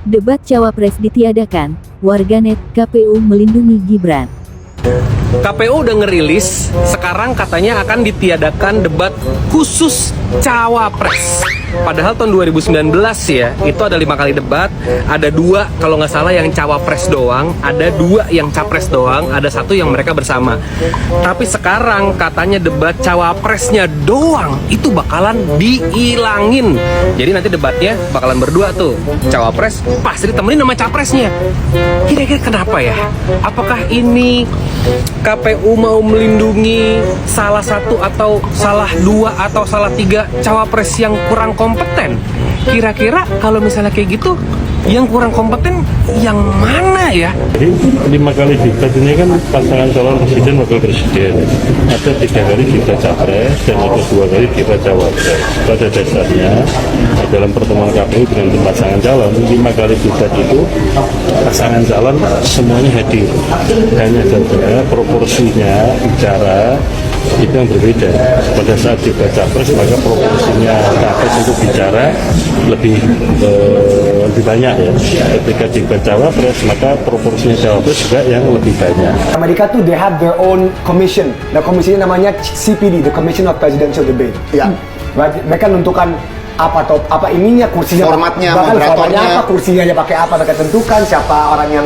Debat Cawapres ditiadakan, warganet KPU melindungi Gibran. KPU udah ngerilis, sekarang katanya akan ditiadakan debat khusus Cawapres. Padahal tahun 2019 ya, itu ada 5 kali debat, ada 2 kalau nggak salah yang Cawapres doang, ada 2 yang Capres doang, ada 1 yang mereka bersama. Tapi sekarang katanya debat Cawapresnya doang itu bakalan dihilangin. Jadi nanti debatnya bakalan berdua tuh, Cawapres pasti ditemenin sama Capresnya. Kira-kira kenapa ya? Apakah ini KPU mau melindungi salah satu atau salah 2 atau salah 3 Cawapres yang kurang kompeten? Kira-kira kalau misalnya kayak gitu, yang kurang kompeten yang mana ya? Jadi 5 kali debat ini kan pasangan calon presiden wakil presiden. Ada 3 kali debat capres dan ada 2 kali debat cawapres. Pada dasarnya dalam pertemuan KPU dengan pasangan calon 5 kali debat itu pasangan calon semuanya hadir. Hanya saja proporsinya bicara itu yang berbeda. Pada saat debat capres maka proporsinya capres untuk bicara lebih banyak ya. Ketika debat cawapres maka proporsinya cawapres juga yang lebih banyak. Amerika tuh they have their own commission. Nah, komisinya namanya CPD, the Commission of Presidential Debate. Ya. Mereka menentukan apa ininya, kursinya, formatnya, bahkan moderatornya, formatnya apa, kursinya aja pakai apa, mereka tentukan siapa orang yang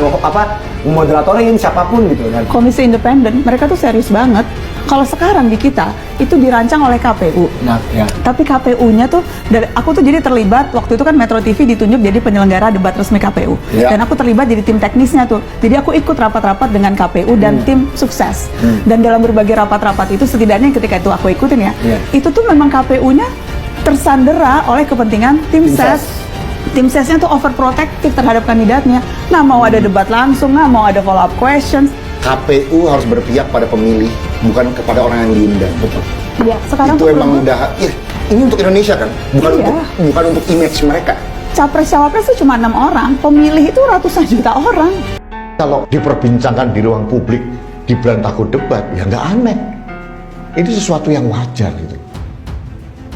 moderatornya, siapapun gitu. Dan Komisi Independen, mereka tuh serius banget. Kalau sekarang di kita itu dirancang oleh KPU. Nah, ya. Tapi KPU-nya tuh, aku tuh jadi terlibat waktu itu kan Metro TV ditunjuk jadi penyelenggara debat resmi KPU. Ya. Dan aku terlibat jadi tim teknisnya tuh. Jadi aku ikut rapat-rapat dengan KPU dan tim sukses. Dan dalam berbagai rapat-rapat itu setidaknya ketika itu aku ikutin ya, itu tuh memang KPU-nya tersandera oleh kepentingan tim ses. Tim sesnya tuh overprotective terhadap kandidatnya. Nggak mau ada debat langsung, nggak mau ada follow up questions. KPU harus berpihak pada pemilih, bukan kepada orang yang diundang. Betul. Ya, sekarang Itu tuh emang udah, ini untuk Indonesia kan, bukan untuk image mereka. Capres cawapres itu cuma 6 orang, pemilih itu ratusan juta orang. Kalau diperbincangkan di ruang publik, Gibran takut debat, ya nggak aneh. Itu sesuatu yang wajar gitu.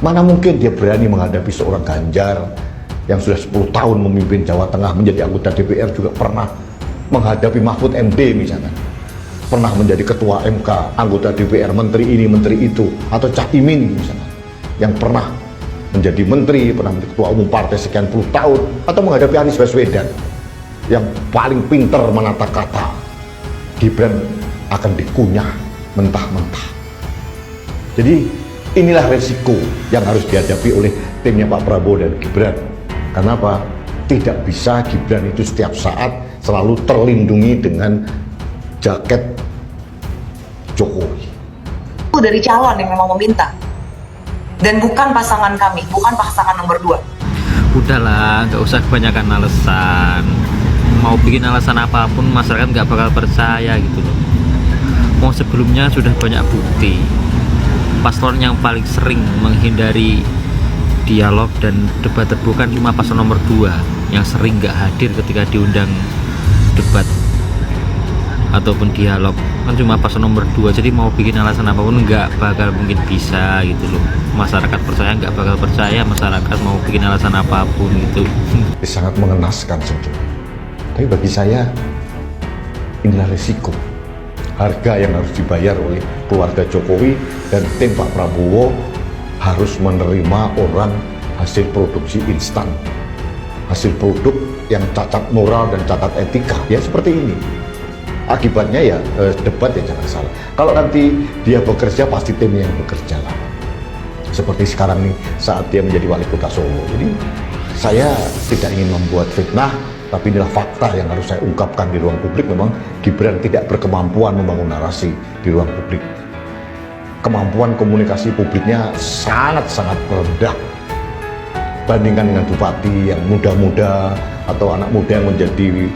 Mana mungkin dia berani menghadapi seorang Ganjar yang sudah 10 tahun memimpin Jawa Tengah, menjadi anggota DPR, juga pernah menghadapi Mahfud MD misalnya, pernah menjadi ketua MK, anggota DPR, menteri ini, menteri itu, atau Caimin misalnya, yang pernah menjadi menteri, pernah menjadi ketua umum partai sekian puluh tahun, atau menghadapi Anies Baswedan yang paling pinter menata kata. Gibran akan dikunyah mentah-mentah. Jadi inilah resiko yang harus dihadapi oleh timnya Pak Prabowo dan Gibran. Kenapa? Tidak bisa Gibran itu setiap saat selalu terlindungi dengan jaket Jokowi. Itu dari calon yang memang meminta. Dan bukan pasangan kami, bukan pasangan nomor 2. Udahlah, nggak usah kebanyakan alasan. Mau bikin alasan apapun, masyarakat nggak bakal percaya gitu loh. Mau sebelumnya sudah banyak bukti. Paslon yang paling sering menghindari dialog dan debat terbuka cuma paslon nomor 2 yang sering nggak hadir ketika diundang debat ataupun dialog, kan cuma paslon nomor 2. Jadi mau bikin alasan apapun nggak bakal mungkin bisa gitu loh. Masyarakat percaya nggak bakal percaya, masyarakat mau bikin alasan apapun gitu. Sangat mengenaskan sebetulnya. Tapi bagi saya inilah risiko, harga yang harus dibayar oleh keluarga Jokowi dan tim Pak Prabowo harus menerima orang hasil produksi instan, hasil produk yang cacat moral dan cacat etika, ya seperti ini. Akibatnya ya debat ya jangan salah. Kalau nanti dia bekerja pasti timnya yang bekerja lah. Seperti sekarang nih saat dia menjadi wali kota Solo. Jadi saya tidak ingin membuat fitnah, tapi inilah fakta yang harus saya ungkapkan di ruang publik. Memang Gibran tidak berkemampuan membangun narasi di ruang publik. Kemampuan komunikasi publiknya sangat-sangat rendah. Bandingkan dengan bupati yang muda-muda atau anak muda yang menjadi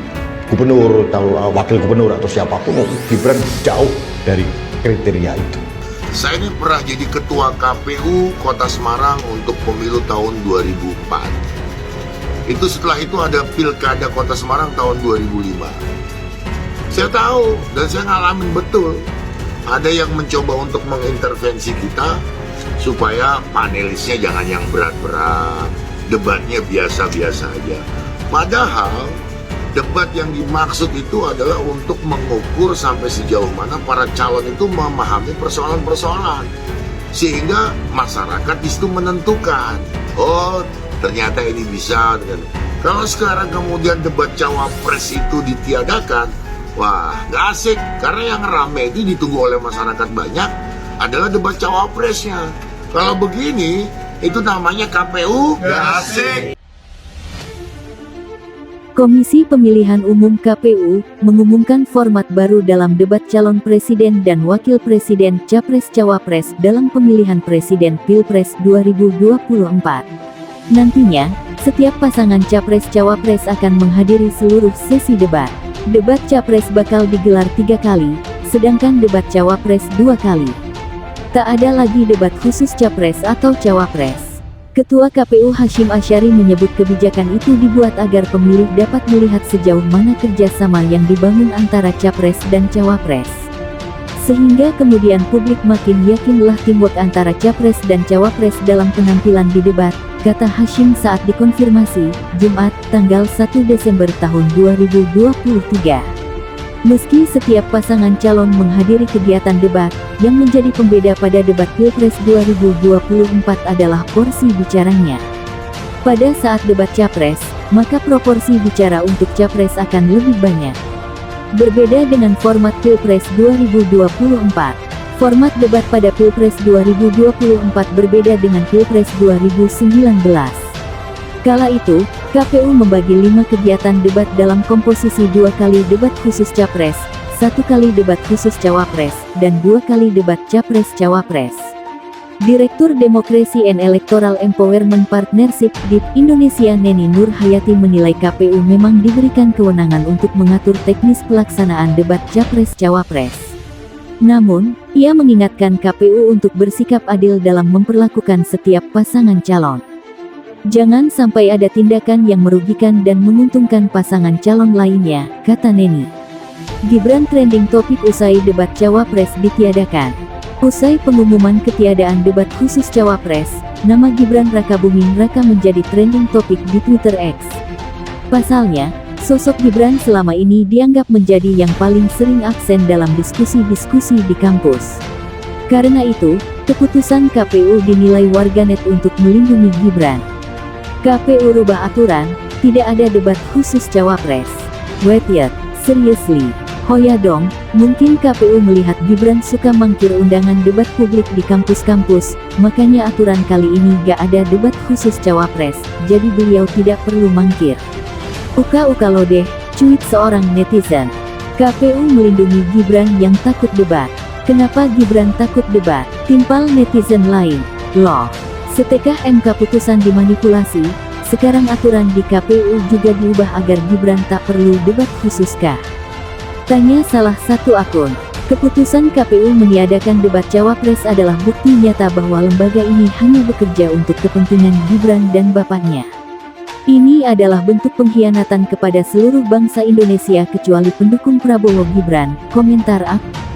gubernur, atau wakil gubernur atau siapapun, Gibran jauh dari kriteria itu. Saya ini pernah jadi ketua KPU Kota Semarang untuk pemilu tahun 2004. Itu setelah itu ada Pilkada Kota Semarang tahun 2005. Saya tahu dan saya ngalamin betul. Ada yang mencoba untuk mengintervensi kita supaya panelisnya jangan yang berat-berat, debatnya biasa-biasa aja. Padahal debat yang dimaksud itu adalah untuk mengukur sampai sejauh mana para calon itu memahami persoalan-persoalan. Sehingga masyarakat di situ menentukan, oh ternyata ini bisa. Kalau sekarang kemudian debat cawapres itu ditiadakan, wah nggak asik. Karena yang rame itu ditunggu oleh masyarakat banyak adalah debat cawapresnya. Kalau begini, itu namanya KPU nggak asik. Komisi Pemilihan Umum KPU mengumumkan format baru dalam debat calon presiden dan wakil presiden Capres-Cawapres dalam pemilihan presiden Pilpres 2024. Nantinya, setiap pasangan Capres-Cawapres akan menghadiri seluruh sesi debat. Debat Capres bakal digelar 3 kali, sedangkan debat Cawapres 2 kali. Tak ada lagi debat khusus Capres atau Cawapres. Ketua KPU Hasyim Asyari menyebut kebijakan itu dibuat agar pemilih dapat melihat sejauh mana kerjasama yang dibangun antara Capres dan Cawapres. Sehingga kemudian publik makin yakinlah teamwork antara Capres dan Cawapres dalam penampilan di debat, kata Hasyim saat dikonfirmasi, Jumat, tanggal 1 Desember tahun 2023. Meski setiap pasangan calon menghadiri kegiatan debat, yang menjadi pembeda pada debat Pilpres 2024 adalah porsi bicaranya. Pada saat debat Capres, maka proporsi bicara untuk Capres akan lebih banyak. Berbeda dengan format Pilpres 2024, format debat pada Pilpres 2024 berbeda dengan Pilpres 2019. Kala itu, KPU membagi 5 kegiatan debat dalam komposisi 2 kali debat khusus Capres, 1 kali debat khusus Cawapres, dan 2 kali debat Capres-Cawapres. Direktur Demokrasi and Electoral Empowerment Partnership DIP Indonesia Neni Nur Hayati menilai KPU memang diberikan kewenangan untuk mengatur teknis pelaksanaan debat Capres-Cawapres. Namun, ia mengingatkan KPU untuk bersikap adil dalam memperlakukan setiap pasangan calon. Jangan sampai ada tindakan yang merugikan dan menguntungkan pasangan calon lainnya, kata Neni. Gibran trending topik usai debat Cawapres ditiadakan. Usai pengumuman ketiadaan debat khusus Cawapres, nama Gibran Rakabuming Raka menjadi trending topik di Twitter X. Pasalnya, sosok Gibran selama ini dianggap menjadi yang paling sering absen dalam diskusi-diskusi di kampus. Karena itu, keputusan KPU dinilai warganet untuk melindungi Gibran. KPU rubah aturan, tidak ada debat khusus Cawapres. Wait yet, seriously? Hoya dong, mungkin KPU melihat Gibran suka mangkir undangan debat publik di kampus-kampus, makanya aturan kali ini gak ada debat khusus Cawapres, jadi beliau tidak perlu mangkir. Uka-uka lo deh, cuit seorang netizen. KPU melindungi Gibran yang takut debat. Kenapa Gibran takut debat? Timpal netizen lain. Loh. Setelah MK putusan dimanipulasi, sekarang aturan di KPU juga diubah agar Gibran tak perlu debat khususkah? Tanya salah satu akun. Keputusan KPU meniadakan debat Cawapres adalah bukti nyata bahwa lembaga ini hanya bekerja untuk kepentingan Gibran dan bapaknya. Ini adalah bentuk pengkhianatan kepada seluruh bangsa Indonesia kecuali pendukung Prabowo Gibran, komentar akun.